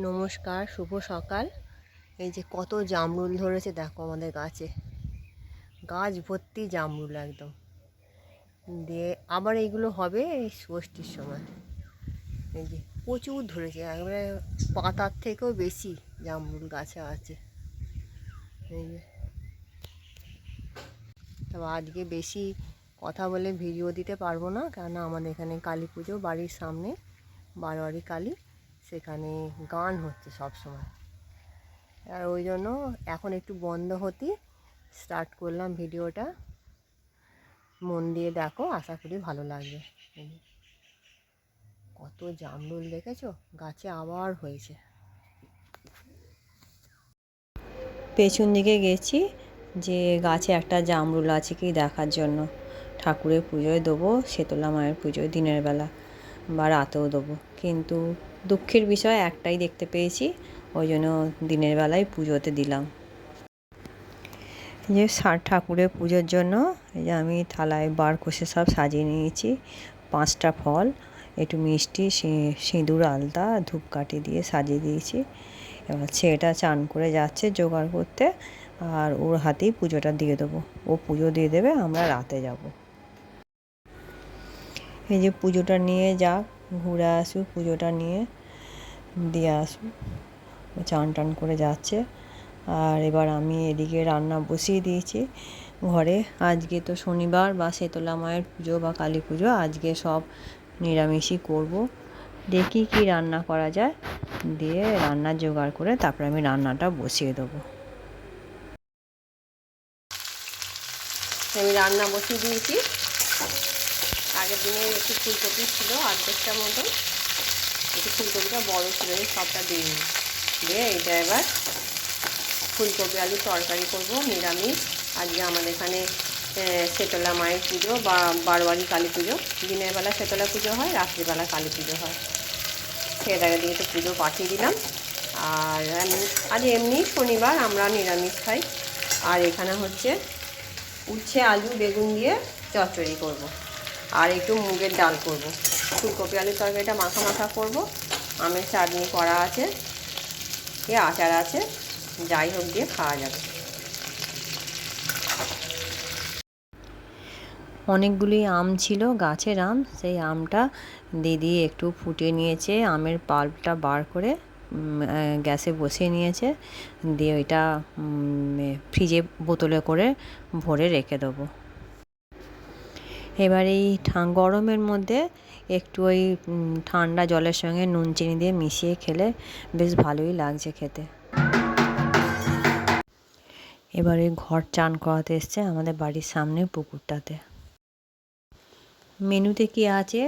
নমস্কার, শুভ সকাল। এই যে কত জামরুল ধরেছে দেখো আমাদের গাছে, গাছ ভর্তি জামরুল একদম। দিয়ে আবার এইগুলো হবে এই ষষ্ঠীর সময়। এই যে প্রচুর ধরেছে, একবারে পাতার থেকেও বেশি জামরুল গাছে আছে। এই যে তবে আজকে বেশি কথা বলে ভিডিও দিতে পারবো না, কেননা আমাদের এখানে কালী পুজো, বাড়ির সামনে বারোয়ারি কালী, সেখানে গান হচ্ছে সব সময়। আর ওই জন্য এখন একটু বন্ধ হতে স্টার্ট করলাম ভিডিওটা। মন দিয়ে দেখো, আশা করি ভালো লাগবে। কত জামরুল দেখেছো, গাছে আবার হয়েছে। পেছন দিকে গেছি যে গাছে একটা জামরুল আছে কি দেখার জন্য। ঠাকুরের পুজোয় দেবো, শীতলা মায়ের পুজোয় দিনের বেলা বা রাতেও দেবো, কিন্তু দুঃখের বিষয় একটাই দেখতে পেয়েছি, ওই জন্য দিনের বেলায় পুজোতে দিলাম। যে ঠাকুরের পুজোর জন্য এই যে আমি থালায় বার কষে সব সাজিয়ে নিয়েছি। 5টা ফল, একটু মিষ্টি, সিঁদুর, আলতা, ধূপকাঠি দিয়ে সাজিয়ে দিয়েছি। এবার ছেলেটা চান করে যাচ্ছে জোগাড় করতে, আর ওর হাতেই পুজোটা দিয়ে দেবো। ও পুজো দিয়ে দেবে, আমরা রাতে যাব। এই যে পুজোটা নিয়ে যাক, ঘুরে আসুক, পুজোটা নিয়ে দিয়ে আসুক। চান টান করে যাচ্ছে। আর এবার আমি এদিকে রান্না বসিয়ে দিয়েছি ঘরে। আজকে তো শনিবার বা শীতলা মায়ের পুজো বা কালী পুজো, আজকে সব নিরামিষই করব। দেখি কি রান্না করা যায়, দিয়ে রান্নার জোগাড় করে তারপরে আমি রান্নাটা বসিয়ে দেবো। আমি রান্না বসিয়ে দিয়েছি। আগের দিনে একটু ফুলকপি ছিল অর্ধেকটা মতন, একটু ফুলকপিটা বড় ছিল, সবটা দিইনি। দিয়ে এইটা এবার ফুলকপি আলু তরকারি করবো নিরামিষ। আজকে আমাদের এখানে শীতলা মায়ের পুজো বা বারোয়ারি কালী পুজো। দিনের বেলা শীতলা পুজো হয়, রাত্রিবেলা কালী পুজো হয়। সেটাকে দিয়ে তো পুজো পাঠিয়ে দিলাম। আর আজ এমনি শনিবার আমরা নিরামিষ খাই। আর এখানে হচ্ছে উচ্ছে আলু বেগুন দিয়ে চচ্চড়ি করব। আর একটু মুগের ডাল করব। ফুলকপি আলুর তরকারিটা মাখা মাখা করব। আমের চাটনি করা আছে, আচার আছে, যাই হোক দিয়ে খাওয়া যাবে। অনেকগুলি আম ছিল, গাছের আম। সেই আমটা দিদি একটু ফুটিয়ে নিয়েছে, আমের পাল্পটা বার করে গ্যাসে বসিয়ে নিয়েছে। দিয়ে ওইটা ফ্রিজে বোতলে করে ভরে রেখে দেবো। এবার এই গরমের মধ্যে একটু ওই ঠান্ডা জলের সঙ্গে নুন চিনি দিয়ে মিশিয়ে খেলে বেশ ভালোই লাগছে খেতে। এবারে ঘর চান করাতে এসছে আমাদের বাড়ির সামনে পুকুরটাতে। মেনুতে কি আছে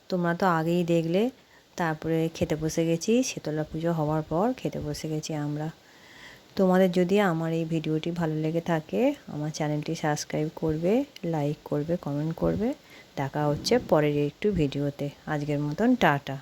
তোমরা তো আগেই দেখলে। তারপরে খেতে বসে গেছি, শীতলা পুজো হওয়ার পর খেতে বসে গেছি আমরা। তোমাদের যদি আমার এই ভিডিওটি ভালো লেগে থাকে, আমার চ্যানেলটি সাবস্ক্রাইব করবে, লাইক করবে, কমেন্ট করবে। দেখা হচ্ছে পরের একটু ভিডিওতে। আজকের মতন টাটা।